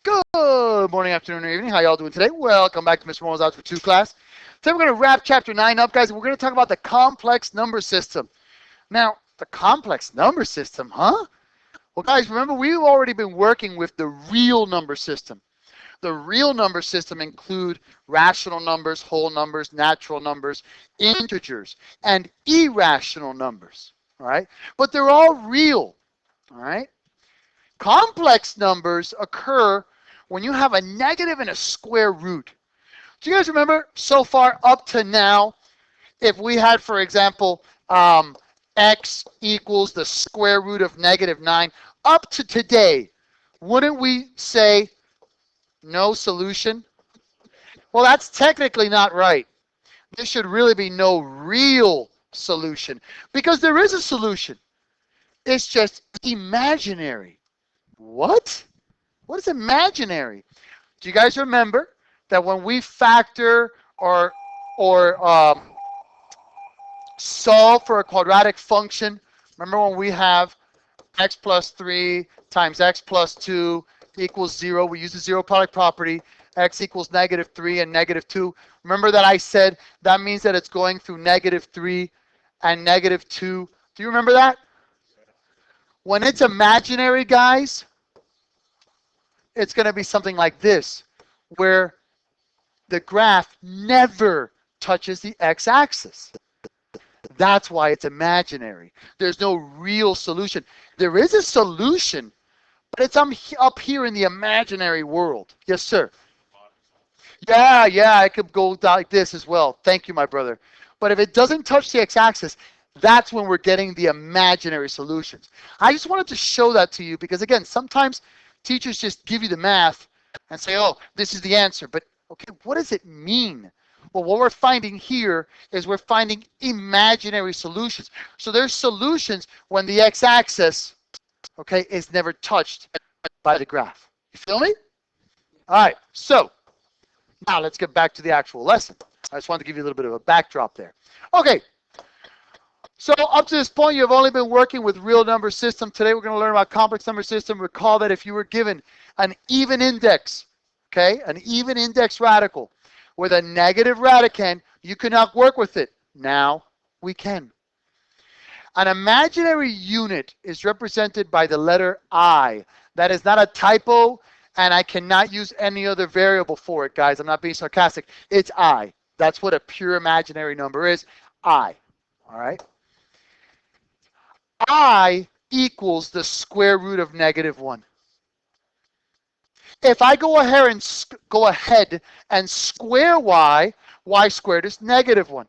Good morning, afternoon, or evening. How y'all doing today? Welcome back to Mr. Morrow's Algebra 2 class. Today we're going to wrap Chapter 9 up, guys, and we're going to talk about the complex number system. Now, the complex number system, huh? Well, guys, remember, we've already been working with the real number system. The real number system include rational numbers, whole numbers, natural numbers, integers, and irrational numbers, all right? But they're all real, all right? Complex numbers occur when you have a negative and a square root. Do you guys remember so far up to now, if we had, for example, x equals the square root of -9, up to today, wouldn't we say no solution? Well, that's technically not right. There should really be no real solution because there is a solution. It's just imaginary. What? What is imaginary? Do you guys remember that when we factor or solve for a quadratic function, remember when we have x plus 3 times x plus 2 equals 0, we use the zero product property, x equals -3 and -2. Remember that I said that means that it's going through -3 and -2. Do you remember that? When it's imaginary, guys, it's going to be something like this, where the graph never touches the x-axis. That's why it's imaginary. There's no real solution. There is a solution, but it's up here in the imaginary world. Yes, sir. Yeah, I could go like this as well. Thank you, my brother. But if it doesn't touch the x-axis, that's when we're getting the imaginary solutions. I just wanted to show that to you because, again, sometimes teachers just give you the math and say, oh, this is the answer. But, okay, what does it mean? Well, what we're finding here is we're finding imaginary solutions. So there's solutions when the x-axis, okay, is never touched by the graph. You feel me? All right, so now let's get back to the actual lesson. I just wanted to give you a little bit of a backdrop there. Okay, so up to this point, you've only been working with real number system. Today we're going to learn about complex number system. Recall that if you were given an even index, okay, an even index radical with a negative radicand, you could not work with it. Now we can. An imaginary unit is represented by the letter I. That is not a typo, and I cannot use any other variable for it, guys. I'm not being sarcastic. It's I. That's what a pure imaginary number is, I. All right? I equals the square root of -1. If I go ahead and square y squared is -1.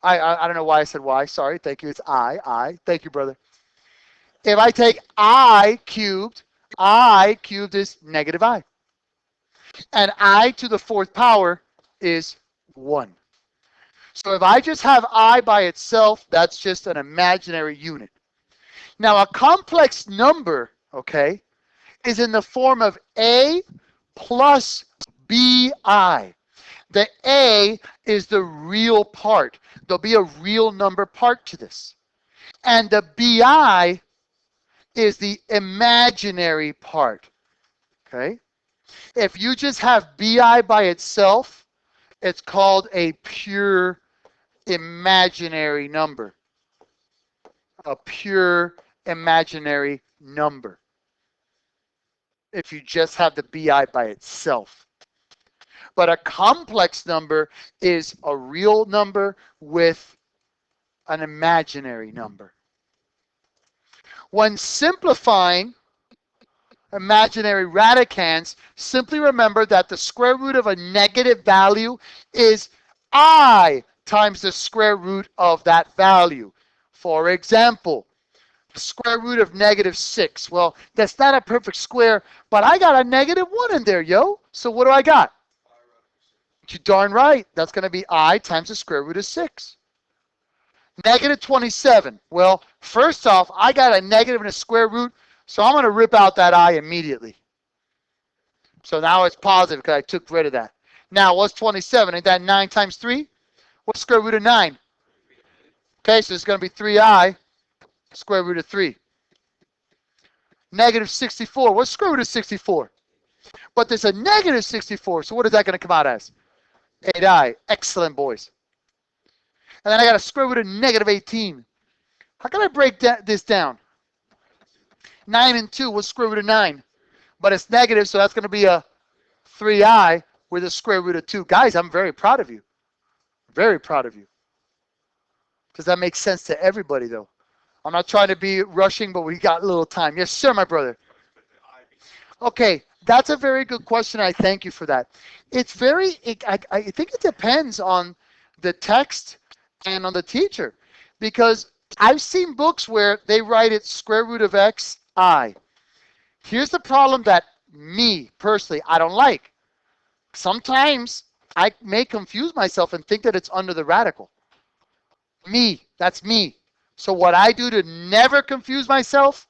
I don't know why I said y. Sorry. Thank you. It's I. Thank you, brother. If I take I cubed is -I. And I to the 4th power is 1. So if I just have I by itself, that's just an imaginary unit. Now, a complex number, okay, is in the form of A plus BI. The A is the real part. There'll be a real number part to this. And the BI is the imaginary part, okay? If you just have BI by itself, it's called a pure imaginary number. A pure imaginary number. If you just have the BI by itself. But a complex number is a real number with an imaginary number. When simplifying imaginary radicands, simply remember that the square root of a negative value is I times the square root of that value. For example, the square root of -6. Well, that's not a perfect square, but I got a -1 in there, yo. So what do I got? You're darn right. That's going to be I times the square root of 6. -27. Well, first off, I got a negative and a square root, so I'm going to rip out that I immediately. So now it's positive because I took rid of that. Now, what's 27? Ain't that 9 times 3? What's square root of 9? Okay, so it's going to be 3i square root of 3. Negative 64. What's square root of 64? But there's a negative 64. So what is that going to come out as? 8i. Excellent, boys. And then I got a square root of negative 18. How can I break this down? 9 and 2. What's square root of 9? But it's negative, so that's going to be a 3i with a square root of 2. Guys, I'm very proud of you. Very proud of you. Does that make sense to everybody, though? I'm not trying to be rushing, but we got a little time. Yes, sir, my brother. Okay, that's a very good question. I thank you for that. It's very, I think it depends on the text and on the teacher. Because I've seen books where they write it square root of x, I. Here's the problem that me, personally, I don't like. Sometimes I may confuse myself and think that it's under the radical. Me, that's me. So what I do to never confuse myself,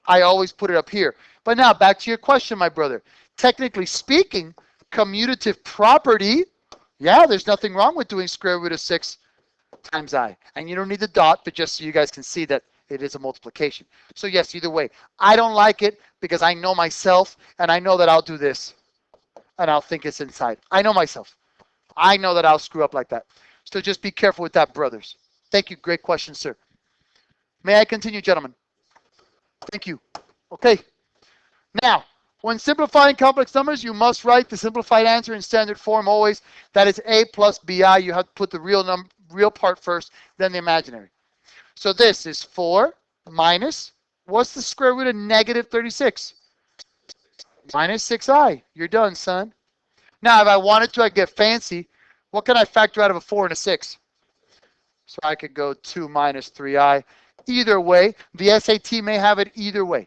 I always put it up here. But now back to your question, my brother. Technically speaking, commutative property, yeah, there's nothing wrong with doing square root of 6 times I. And you don't need the dot, but just so you guys can see that it is a multiplication. So yes, either way. I don't like it because I know myself, and I know that I'll do this, and I'll think it's inside. I know myself. I know that I'll screw up like that. So just be careful with that, brothers. Thank you. Great question, sir. May I continue, gentlemen? Thank you. Okay. Now, when simplifying complex numbers, you must write the simplified answer in standard form always. That is a plus bi. You have to put the real part first, then the imaginary. So this is 4 minus, what's the square root of negative 36? Minus 6i. You're done, son. Now, if I wanted to, I'd get fancy. What can I factor out of a 4 and a 6? So I could go 2 minus 3i. Either way, the SAT may have it either way.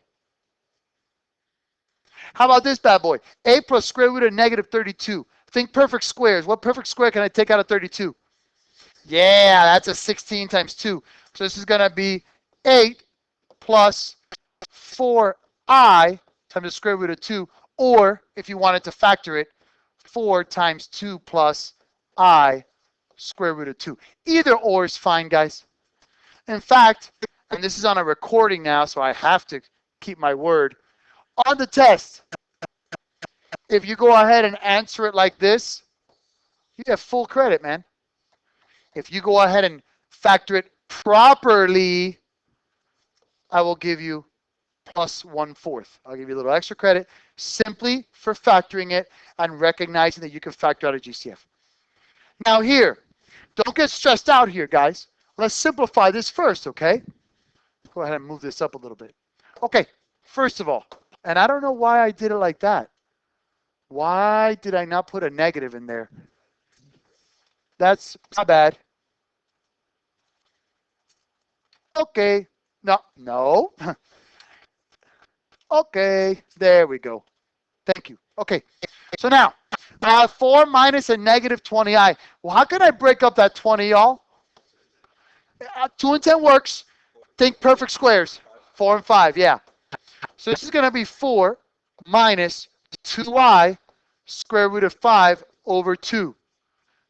How about this bad boy? A plus square root of negative 32. Think perfect squares. What perfect square can I take out of 32? Yeah, that's a 16 times 2. So this is going to be 8 plus 4i times the square root of 2. Or, if you wanted to factor it, 4 times 2 plus I square root of 2. Either or is fine, guys. In fact, and this is on a recording now, so I have to keep my word. On the test, if you go ahead and answer it like this, you get full credit, man. If you go ahead and factor it properly, I will give you plus 1/4. I'll give you a little extra credit simply for factoring it and recognizing that you can factor out a GCF. Now here, don't get stressed out here, guys. Let's simplify this first, okay? Go ahead and move this up a little bit. Okay, first of all, and I don't know why I did it like that. Why did I not put a negative in there? That's my bad. Okay, no. Okay, there we go. Thank you. Okay, so now, 4 minus a negative 20i. Well, how can I break up that 20, y'all? 2 and 10 works. Think perfect squares. 4 and 5, yeah. So this is going to be 4 minus 2i square root of 5 over 2.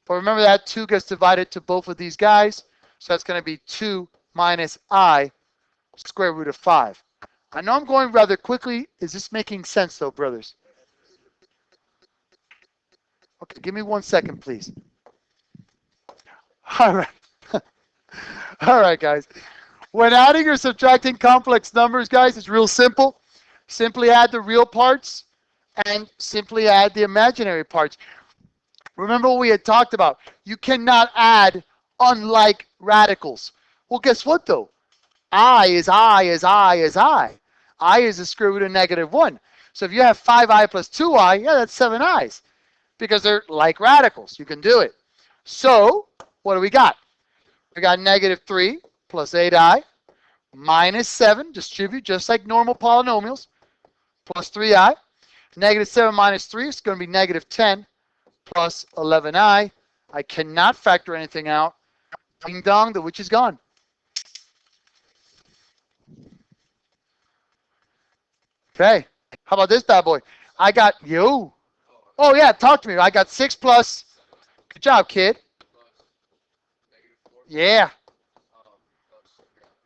But remember that 2 gets divided to both of these guys. So that's going to be 2 minus I square root of 5. I know I'm going rather quickly. Is this making sense, though, brothers? Okay, give me 1 second, please. All right. All right, guys. When adding or subtracting complex numbers, guys, it's real simple. Simply add the real parts and simply add the imaginary parts. Remember what we had talked about. You cannot add unlike radicals. Well, guess what, though? I is I is I is I. I is the square root of negative 1. So if you have 5i plus 2i, yeah, that's 7 i's. Because they're like radicals. You can do it. So, what do we got? We got negative 3 plus 8i minus 7, distribute just like normal polynomials, plus 3i. Negative 7 minus 3 is going to be negative 10 plus 11i. I cannot factor anything out. Ding dong, the witch is gone. Okay, how about this bad boy? I got you. Oh yeah, talk to me. I got 6 plus. Good job, kid. Yeah.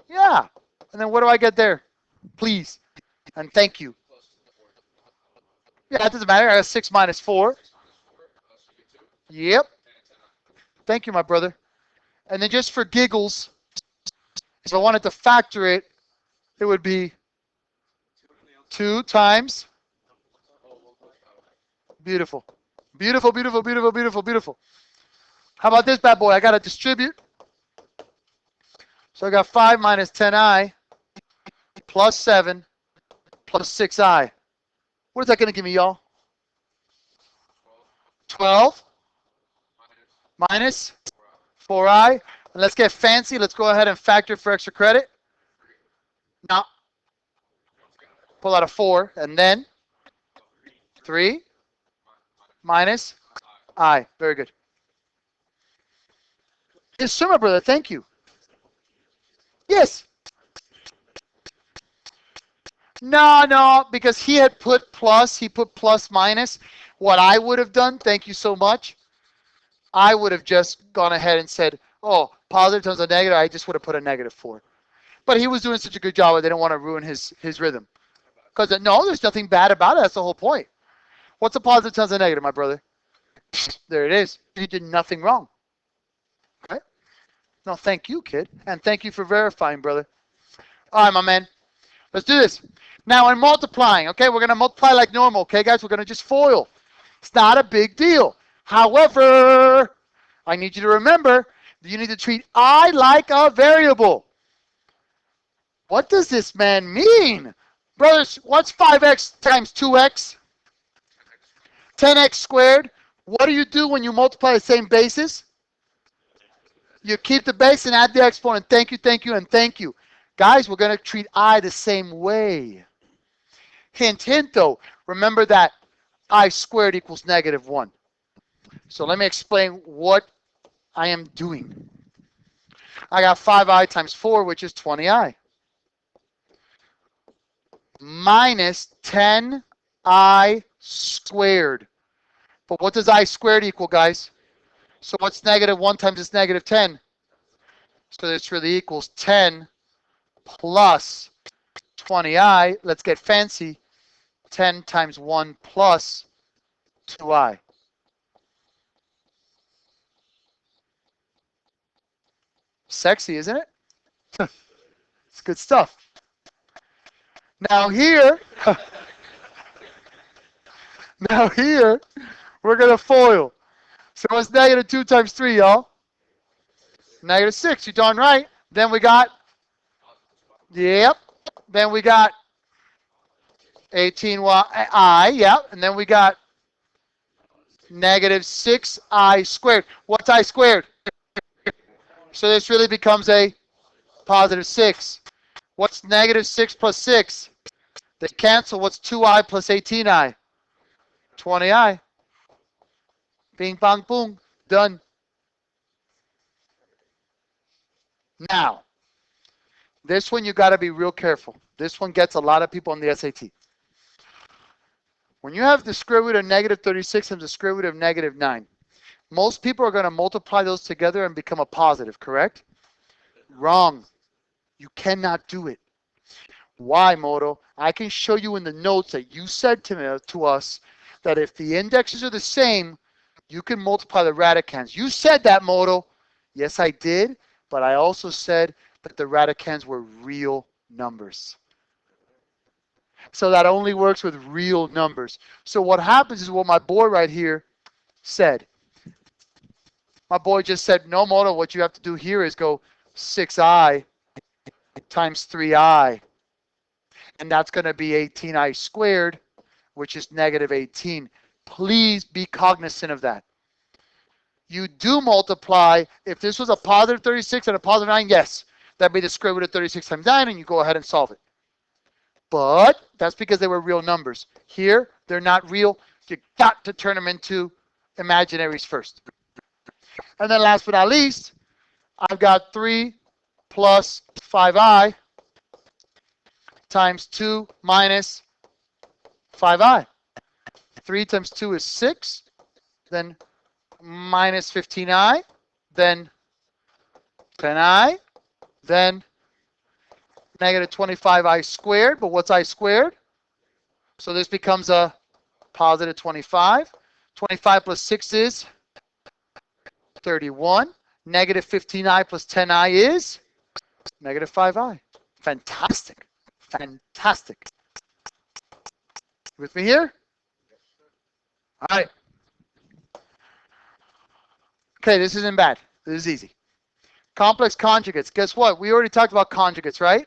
Yeah. And then what do I get there? Please. And thank you. Yeah, it doesn't matter. I got 6 minus 4. Yep. Thank you, my brother. And then just for giggles, if I wanted to factor it, it would be 2 times. Beautiful. Beautiful, beautiful, beautiful, beautiful, beautiful. How about this bad boy? I got to distribute. So I got 5 minus 10i plus 7 plus 6i. What is that going to give me, y'all? 12 minus 4i. And let's get fancy. Let's go ahead and factor for extra credit. Now, pull out a 4. And then 3 minus I. Very good. Yes, sir, my brother. Thank you. Yes. No, because he had put plus. He put plus minus. What I would have done, thank you so much, I would have just gone ahead and said, oh, positive times a negative, I just would have put a negative 4. But he was doing such a good job, I didn't want to ruin his rhythm. Because, no, there's nothing bad about it. That's the whole point. What's a positive times a negative, my brother? There it is. You did nothing wrong. Okay? No, thank you, kid. And thank you for verifying, brother. All right, my man. Let's do this. Now, in multiplying, okay, we're going to multiply like normal, okay, guys? We're going to just FOIL. It's not a big deal. However, I need you to remember that you need to treat I like a variable. What does this man mean? Brothers, what's 5x times 2x? 10x squared. What do you do when you multiply the same bases? You keep the base and add the exponent. Thank you, thank you, and thank you. Guys, we're going to treat I the same way. Hint, hint, though. Remember that I squared equals negative 1. So let me explain what I am doing. I got 5i times 4, which is 20i. Minus 10i squared. But what does I squared equal, guys? So what's negative 1 times this negative 10? So this really equals 10 plus 20i. Let's get fancy. 10 times 1 plus 2i. Sexy, isn't it? It's good stuff. Now here, we're going to FOIL. So what's negative 2 times 3, y'all? Negative 6, you're darn right. Then we got, yep. Then we got 18i, yep. And then we got negative 6i squared. What's I squared? So this really becomes a positive 6. What's negative 6 plus 6? They cancel. What's 2i plus 18i? 20i. Bing, bang, boom. Done. Now, this one you got to be real careful. This one gets a lot of people on the SAT. When you have the square root of negative 36 times the square root of negative 9, most people are going to multiply those together and become a positive, correct? Wrong. You cannot do it. Why, Moto? I can show you in the notes that you said to us that if the indexes are the same, you can multiply the radicands. You said that, Moto. Yes, I did, but I also said that the radicands were real numbers. So that only works with real numbers. So what happens is what my boy right here said. My boy just said, no, Moto, what you have to do here is go 6i times 3i. And that's going to be 18i squared, which is negative 18. Please be cognizant of that. You do multiply. If this was a positive 36 and a positive 9, yes, that'd be the square root of 36 times 9, and you go ahead and solve it. But that's because they were real numbers. Here, they're not real. You got to turn them into imaginaries first. And then last but not least, I've got 3 plus 5i times 2 minus 5i. 3 times 2 is 6. Then minus 15i. Then 10i. Then negative 25i squared. But what's I squared? So this becomes a positive 25. 25 plus 6 is 31. Negative 15i plus 10i is negative 5i. Fantastic. Fantastic. With me here? All right. Okay, this isn't bad. This is easy. Complex conjugates. Guess what? We already talked about conjugates, right?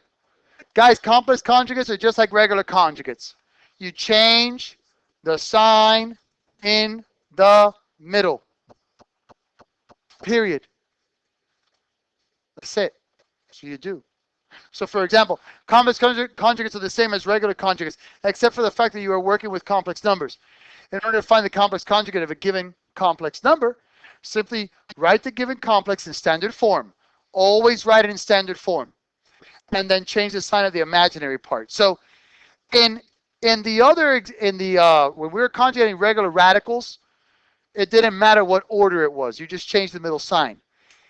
Guys, complex conjugates are just like regular conjugates. You change the sign in the middle. Period. That's it. So you do. So for example, complex conjugates are the same as regular conjugates, except for the fact that you are working with complex numbers. In order to find the complex conjugate of a given complex number, simply write the given complex in standard form. Always write it in standard form. And then change the sign of the imaginary part. So in the other, when we were conjugating regular radicals, it didn't matter what order it was. You just changed the middle sign.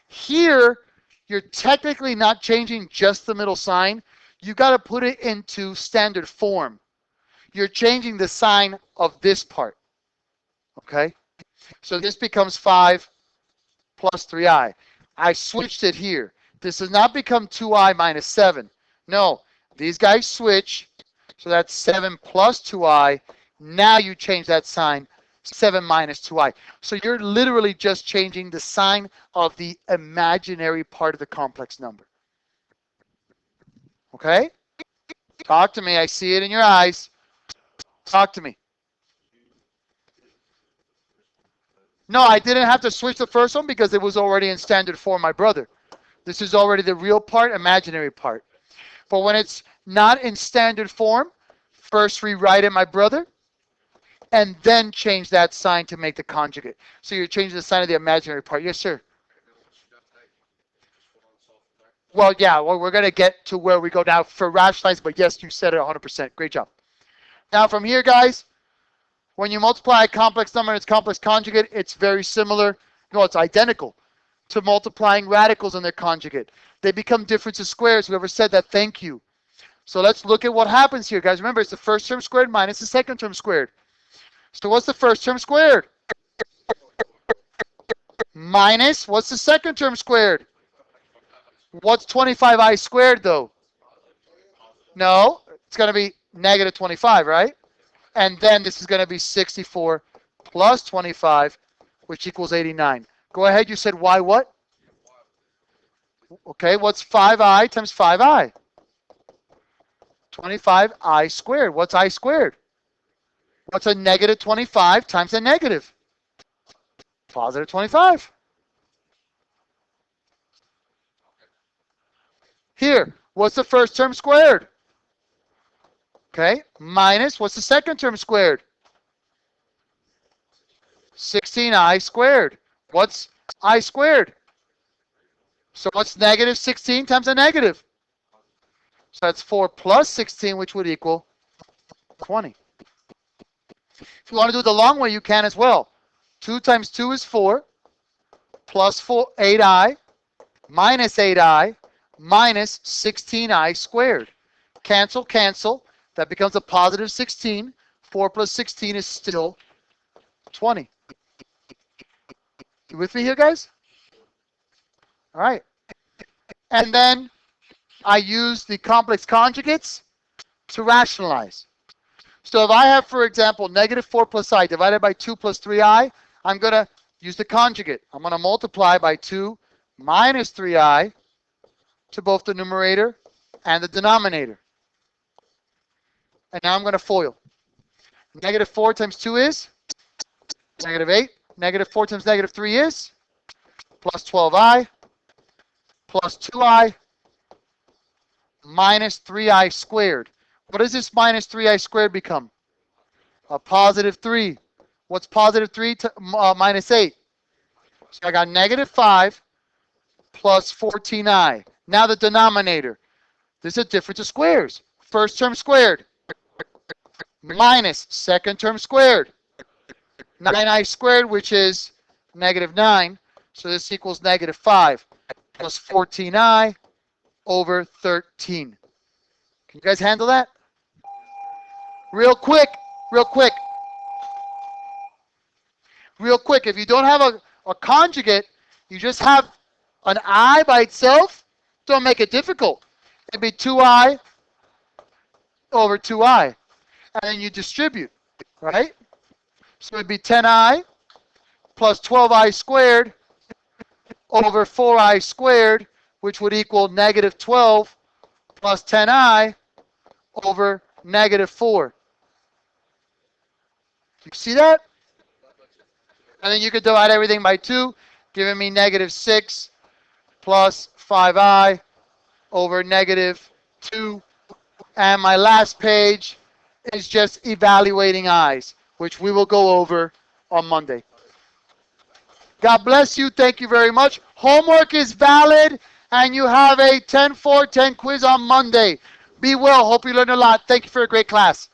Here, you're technically not changing just the middle sign. You got to put it into standard form. You're changing the sign of this part. Okay? So this becomes 5 plus 3i. I switched it here. This does not become 2i minus 7. No, these guys switch. So that's 7 plus 2i. Now you change that sign, 7 minus 2i. So you're literally just changing the sign of the imaginary part of the complex number. Okay? Talk to me. I see it in your eyes. Talk to me. No, I didn't have to switch the first one because it was already in standard form, my brother. This is already the real part, imaginary part. But when it's not in standard form, first rewrite it, my brother, and then change that sign to make the conjugate. So you're changing the sign of the imaginary part. Yes, sir. Well, yeah, well, we're going to get to where we go now for rationalizing, but yes, you said it 100%. Great job. Now from here, guys, when you multiply a complex number and its complex conjugate, it's very similar. No, it's identical to multiplying radicals and their conjugate. They become difference of squares. Whoever said that, thank you. So let's look at what happens here, guys. Remember, it's the first term squared minus the second term squared. So what's the first term squared? Minus, what's the second term squared? What's 25i squared, though? No, it's going to be negative 25, right? And then this is going to be 64 plus 25, which equals 89. Go ahead, you said y what? Okay, what's 5i times 5i? 25i squared. What's I squared? What's a negative 25 times a negative? Positive 25. Here, what's the first term squared? Okay, minus, what's the second term squared? 16i squared. What's I squared? So what's negative 16 times a negative? So that's 4 plus 16, which would equal 20. If you want to do it the long way, you can as well. 2 times 2 is 4, plus 8i, minus 8i, minus 16i squared. Cancel, cancel. That becomes a positive 16. 4 plus 16 is still 20. You with me here, guys? All right. And then I use the complex conjugates to rationalize. So if I have, for example, negative 4 plus I divided by 2 plus 3i, I'm going to use the conjugate. I'm going to multiply by 2 minus 3i to both the numerator and the denominator. And now I'm going to FOIL. Negative 4 times 2 is negative 8. Negative 4 times negative 3 is plus 12i plus 2i minus 3i squared. What does this minus 3i squared become? A positive 3. What's positive 3 to, minus 8? So I got negative 5 plus 14i. Now the denominator. This is a difference of squares. First term squared minus second term squared. 9i squared, which is negative 9. So this equals negative 5 plus 14i over 13. Can you guys handle that? Real quick, Real quick, if you don't have a conjugate, you just have an I by itself, don't make it difficult. It'd be 2I over 2I. And then you distribute, right? So it'd be 10I plus 12I squared over 4I squared, which would equal negative 12 plus 10I over negative 4. You see that? And then you could divide everything by 2, giving me negative 6 plus 5I over negative 2. And my last page is just evaluating i's, which we will go over on Monday. God bless you. Thank you very much. Homework is valid, and you have a 10-4-10 quiz on Monday. Be well. Hope you learned a lot. Thank you for a great class.